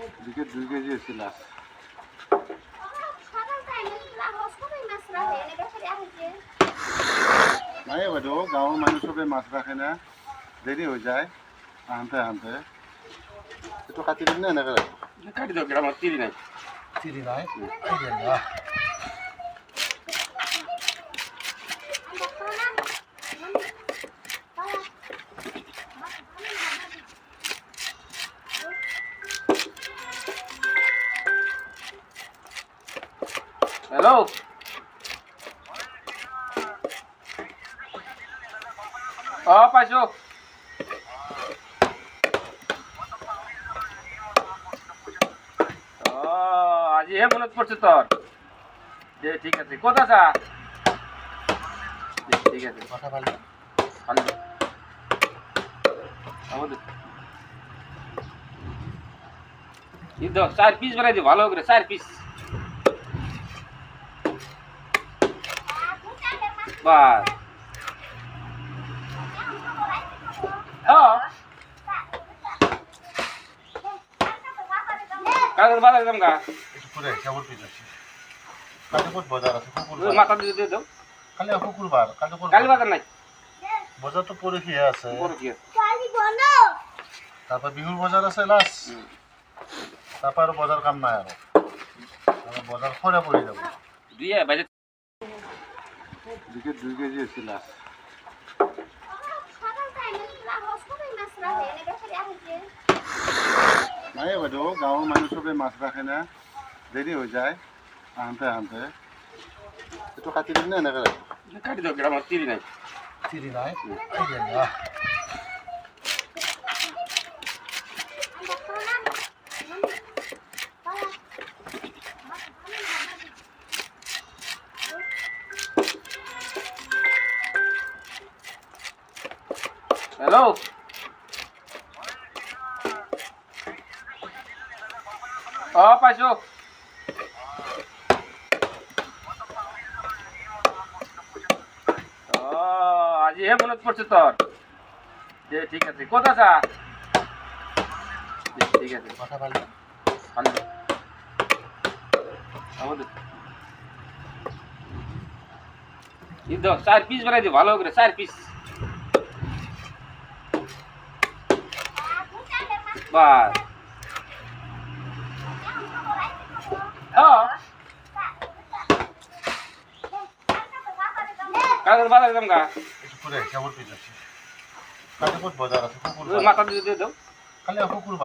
এদিকে 2 কেজি আছে লাস্ট। নাই বাইদেউ, গাঁৱৰ মানুহ চবে মাছ ৰাখে না, দেৰি হৈ যায় আহোঁতে আহোঁতে। এইটো কাটি দিম নে এনেকৈ ৰাখোঁ? কাটি দাও, আমার তিরি নাই। চিৰি নাই। হ্যালো, পাইছো। আজি হে মনত পড়ছে তোর। যে ঠিক আছে, কোথা যা? ঠিক আছে, কথা ভালো। ভালো। আমাদের কিন্তু 4 পিস বানাই দে, ভালো করে 4 পিস। বাস। কাগজ বাজার দাম গা। একটু করে কেমন পিস আছে? কালকে কোন বাজার আছে? ওই মাথা দিয়ে দাও। কালি শুক্রবার, কালকে কোন কালি বাজার নাই। বাজার তো পরশি আছে। বড় কি আছে? তারপর বিহুর বাজার আছে লাস্ট। তারপর আর বাজার কাম নাই আর। বাজার খরে পড়ে যাব। দুইয়া বাজার এদিকে 2 কেজি আছে লাস্ট। নাই বাইদেউ, গাঁৱৰ মানুহ চবে মাছ ৰাখে না, দেৰি হৈ যায় আহোঁতে আহোঁতে। এইটো কাটি দিম নে এনেকৈ ৰাখোঁ? কাটি দাও, আমার তিরি নাই। চিৰি নাই। হ্যালো, পাইছো। আজি হে মনত পড়ছে তোর। যে ঠিক আছে, কোথা যা? ঠিক আছে, কথা ভালো। ভালো। আমাদের কিন্তু 4 পিস বানাই দে, ভালো করে 4 পিস। বাস। কাগজ বাজার দাম গা। একটু করে কেমন পিস আছে? কালকে কোন বাজার আছে? ওই মাথা দিয়ে দাও। কালি শুক্রবার।